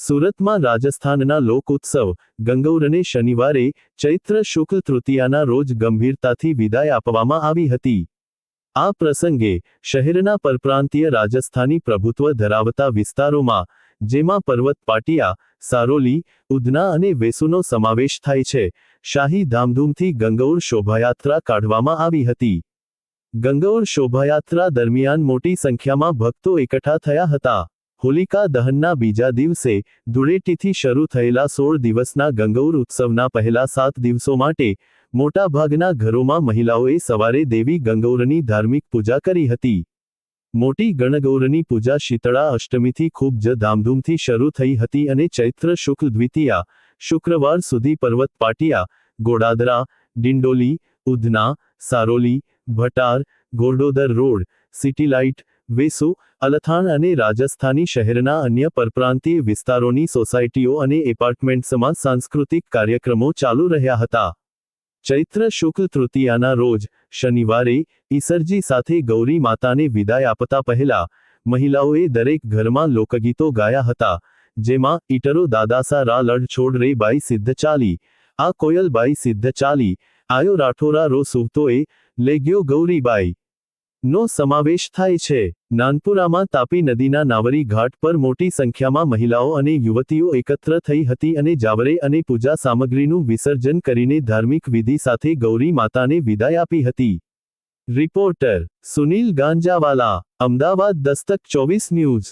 સુરતમાં રાજસ્થાનના લોક ઉત્સવ ગંગૌરને શનિવારે ચૈત્ર શુક્લ તૃતીયાના રોજ ગંભીરતાથી વિદાય આપવામાં આવી હતી. આ પ્રસંગે શહેરના પરપ્રાંતીય રાજસ્થાની પ્રભુત્વ ધરાવતા વિસ્તારોમાં, જેમાં પર્વત પાટિયા, સારોલી, ઉધના અને વેસુનો સમાવેશ થાય છે, શાહી ધામધૂમથી ગંગૌર શોભાયાત્રા કાઢવામાં આવી હતી. ગંગૌર શોભાયાત્રા દરમિયાન મોટી સંખ્યામાં ભક્તો એકઠા થયા હતા. હોલિકા દહનના બીજા દિવસે ધૂળેટીથી શરૂ થયેલા 16 દિવસના ગંગૌર ઉત્સવના પહેલા 7 દિવસો માટે મોટાભાગના ઘરોમાં મહિલાઓએ સવારે દેવી ગંગૌરની ધાર્મિક પૂજા કરી હતી. મોટી ગણગૌરની પૂજા શીતળા અષ્ટમીથી ખૂબ જ ધામધૂમથી શરૂ થઈ હતી અને ચૈત્ર શુક્લ દ્વિતીયા શુક્રવાર સુધી પર્વત પાટિયા, ગોડાદરા, ડિંડોલી, ઉધના, સારોલી, ભટાર, ઘોરડોદર રોડ, સિટીલાઇટ, વેસુ, અલથાણ અને રાજસ્થાની શહેરના અન્ય પરપ્રાંતીય વિસ્તારોની સોસાયટીઓ અને એપાર્ટમેન્ટ્સમાં સાંસ્કૃતિક કાર્યક્રમો ચાલુ રહ્યા હતા. ચૈત્ર શુક્લ તૃતીયાના રોજ શનિવારે ઈસરજી સાથે ગૌરી માતાને વિદાય આપતા પહેલા મહિલાઓએ દરેક ઘરમાં લોકગીતો ગાયા હતા, જેમાં ઈટરો દાદાસા રા લડ છોડ રે બાઈ સિદ્ધ ચાલી, આ કોયલ બાઈ સિદ્ધ ચાલી, આયો રાઠોરા રો સુવતોએ, લેગ્યો ગૌરીબાઈ નો સમાવેશ થાય છે. નાનપુરામાં તાપી નદીના નાવરી ઘાટ પર મોટી સંખ્યામાં મહિલાઓ અને યુવતીઓ એકત્ર થઈ હતી અને જાવરે અને પૂજા સામગ્રીનું વિસર્જન કરીને ધાર્મિક વિધિ સાથે ગૌરી માતાને વિદાય આપી હતી. Reporter Sunil Ganjawala, Ahmedabad Dastak 24 news.